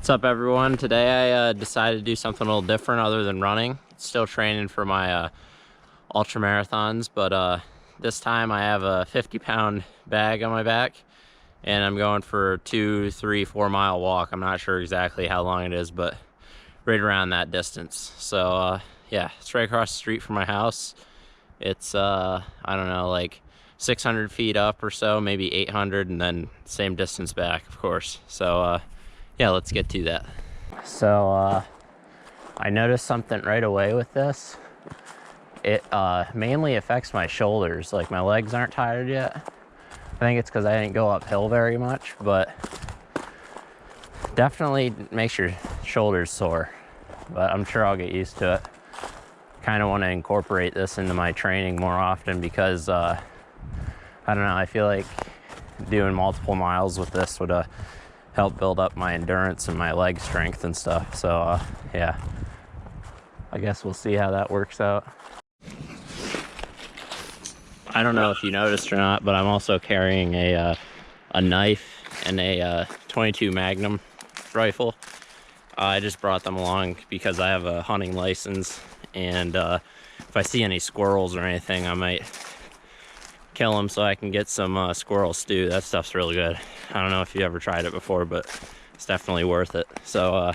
What's up, everyone? Today I decided to do something a little different other than running. Still training for my ultra marathons, but this time I have a 50-pound bag on my back and I'm going for a 2, 3, 4 mile walk. I'm not sure exactly how long it is, but right around that distance. So yeah, it's right across the street from my house. It's I don't know, like 600 feet up or so, maybe 800, and then same distance back, of course. So yeah, let's get to that. So I noticed something right away with this. It mainly affects my shoulders. Like, my legs aren't tired yet. I think it's because I didn't go uphill very much, but definitely makes your shoulders sore. But I'm sure I'll get used to it. Kind of want to incorporate this into my training more often because I don't know, I feel like doing multiple miles with this would help build up my endurance and my leg strength and stuff. So yeah, I guess we'll see how that works out. I don't know if you noticed or not, but I'm also carrying a knife and a 22 Magnum rifle. I just brought them along because I have a hunting license, and if I see any squirrels or anything, I might kill them so I can get some squirrel stew. That stuff's really good. I don't know if you ever tried it before, but it's definitely worth it. So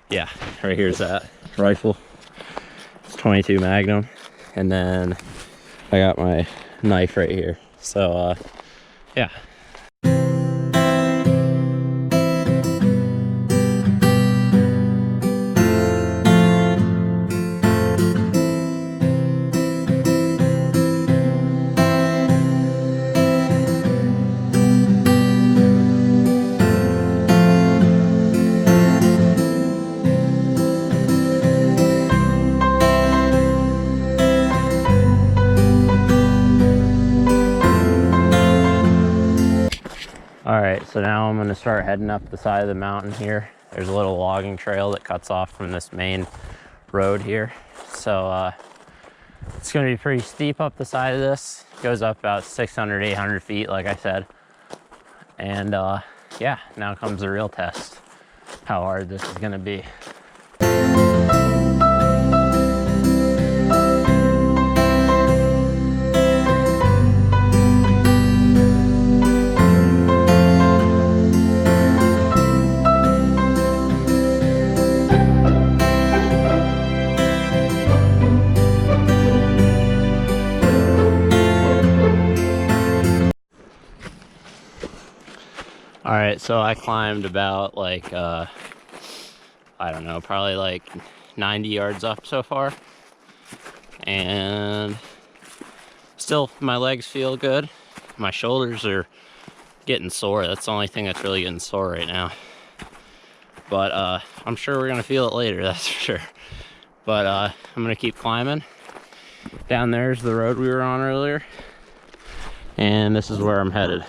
yeah, right here's that rifle. It's 22 Magnum, and then I got my knife right here. So yeah. All right, so now I'm gonna start heading up the side of the mountain here. There's a little logging trail that cuts off from this main road here. So it's gonna be pretty steep up the side of this. It goes up about 600, 800 feet, like I said. And yeah, now comes the real test, how hard this is gonna be. All right, so I climbed about like, I don't know, probably like 90 yards up so far. And still, my legs feel good. My shoulders are getting sore. That's the only thing that's really getting sore right now. But I'm sure we're gonna feel it later, that's for sure. But I'm gonna keep climbing. Down there's the road we were on earlier. And this is where I'm headed.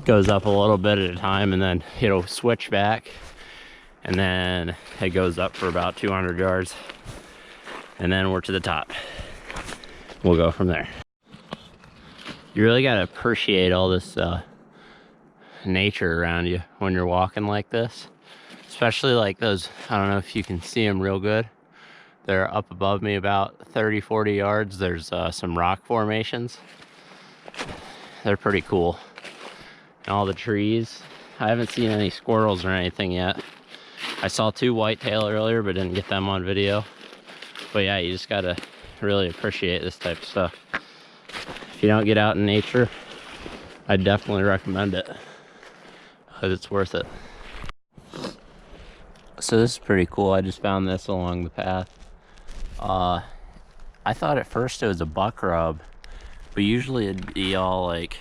Goes up a little bit at a time, and then it'll switch back, and then it goes up for about 200 yards, and then we're to the top. We'll go from there. You really got to appreciate all this nature around you when you're walking like this, especially like those, I don't know if you can see them real good. They're up above me about 30-40 yards. There's some rock formations. They're pretty cool. All the trees. I haven't seen any squirrels or anything yet. I saw 2 whitetail earlier, but didn't get them on video. But yeah, you just gotta really appreciate this type of stuff. If you don't get out in nature, I definitely recommend it, because it's worth it. So this is pretty cool. I just found this along the path. I thought at first it was a buck rub, but usually it'd be all like,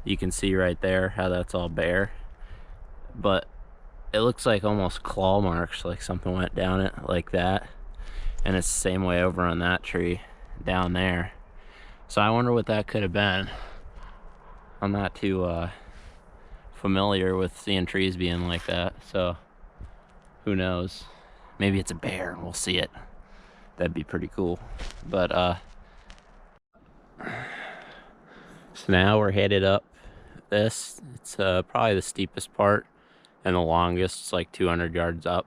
you can see right there how that's all bare, but it looks like almost claw marks, like something went down it like that. And it's the same way over on that tree down there. So I wonder what that could have been. I'm not too familiar with seeing trees being like that, so who knows? Maybe it's a bear and we'll see it. That'd be pretty cool. But so now we're headed up this. It's probably the steepest part and the longest is like 200 yards up.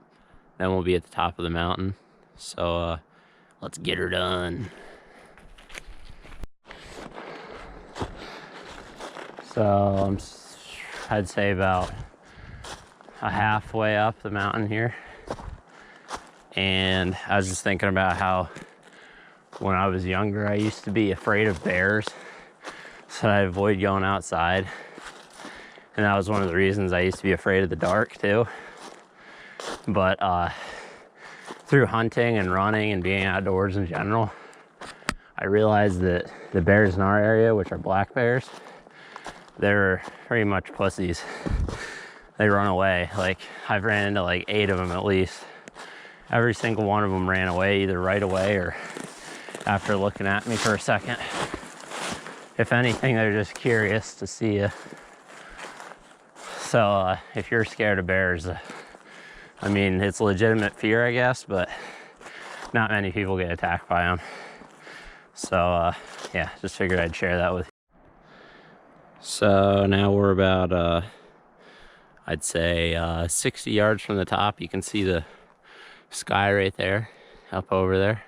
Then we'll be at the top of the mountain. So let's get her done. So I'd say about a halfway up the mountain here. And I was just thinking about how when I was younger, I used to be afraid of bears. So I avoid going outside. And that was one of the reasons I used to be afraid of the dark too. But through hunting and running and being outdoors in general, I realized that the bears in our area, which are black bears, they're pretty much pussies. They run away. Like, I've ran into like 8 of them at least. Every single one of them ran away, either right away or after looking at me for a second. If anything, they're just curious to see you. So if you're scared of bears, I mean, it's legitimate fear, I guess, but not many people get attacked by them. So yeah, just figured I'd share that with you. So now we're about, I'd say 60 yards from the top. You can see the sky right there, up over there.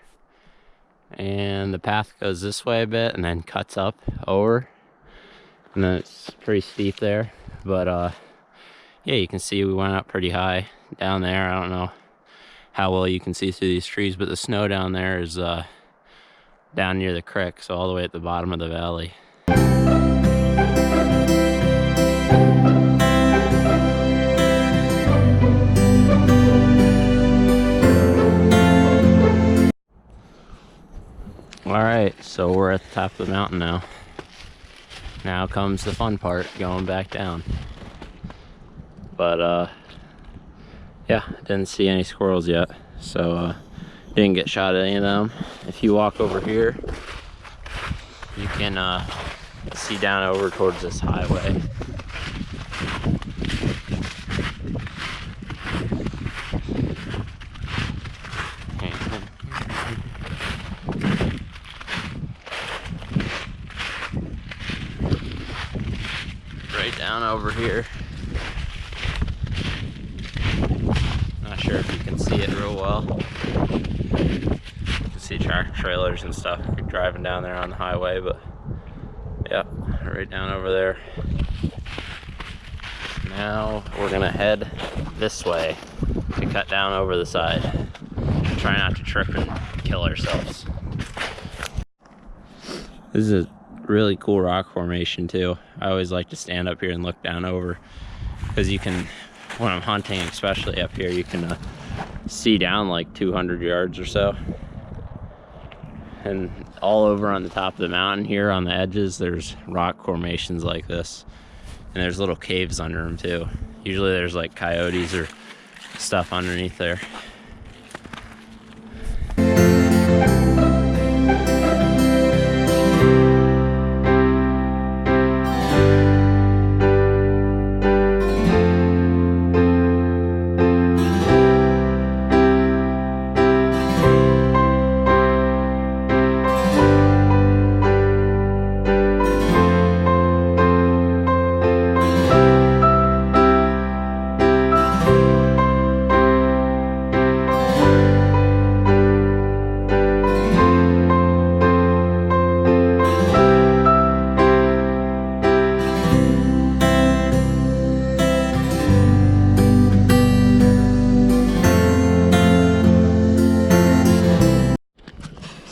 And the path goes this way a bit and then cuts up over. And then it's pretty steep there. But yeah, you can see we went up pretty high down there. I don't know how well you can see through these trees, but the snow down there is down near the creek, so all the way at the bottom of the valley. All right, so we're at the top of the mountain now. Now comes the fun part, going back down. But yeah, didn't see any squirrels yet, so didn't get shot at any of them. If you walk over here, you can see down over towards this highway. Right down over here. Not sure if you can see it real well. You can see tractor trailers and stuff driving down there on the highway, but yeah, right down over there. Now we're gonna head this way to cut down over the side. Try not to trip and kill ourselves. This is a really cool rock formation too. I always like to stand up here and look down over, because you can, when I'm hunting especially up here, you can see down like 200 yards or so. And all over on the top of the mountain here on the edges, there's rock formations like this, and there's little caves under them too. Usually there's like coyotes or stuff underneath there.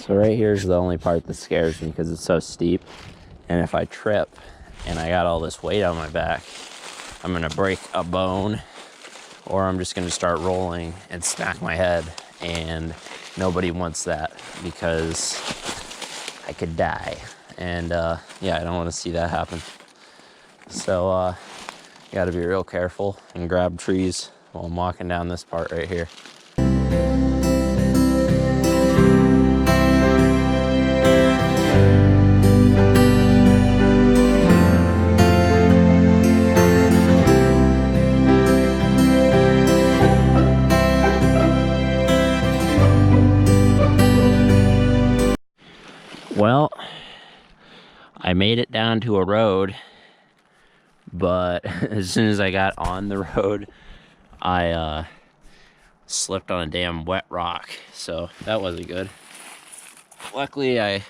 So right here is the only part that scares me because it's so steep. And if I trip and I got all this weight on my back, I'm gonna break a bone, or I'm just gonna start rolling and smack my head. And nobody wants that, because I could die. And yeah, I don't wanna see that happen. So you gotta be real careful and grab trees while I'm walking down this part right here. Well, I made it down to a road, but as soon as I got on the road, I slipped on a damn wet rock, so that wasn't good. Luckily, I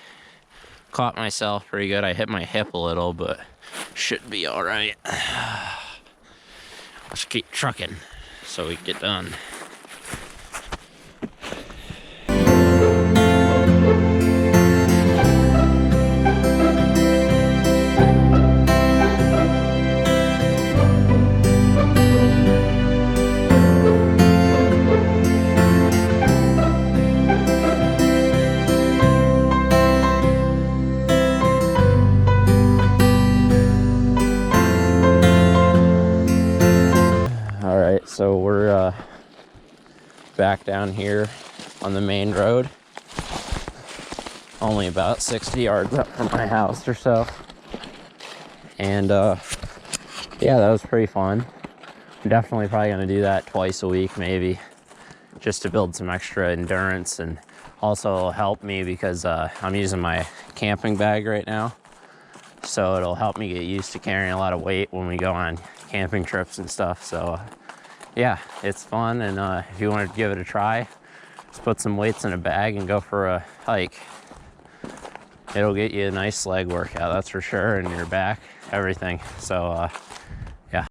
caught myself pretty good. I hit my hip a little, but should be all right. Let's keep trucking so we can get done. So we're back down here on the main road, only about 60 yards up from my house or so. And yeah, that was pretty fun. I'm definitely probably gonna do that twice a week maybe, just to build some extra endurance, and also it'll help me because I'm using my camping bag right now, so it'll help me get used to carrying a lot of weight when we go on camping trips and stuff. So yeah, it's fun, and if you want to give it a try, just put some weights in a bag and go for a hike. It'll get you a nice leg workout, that's for sure, and your back, everything. So yeah.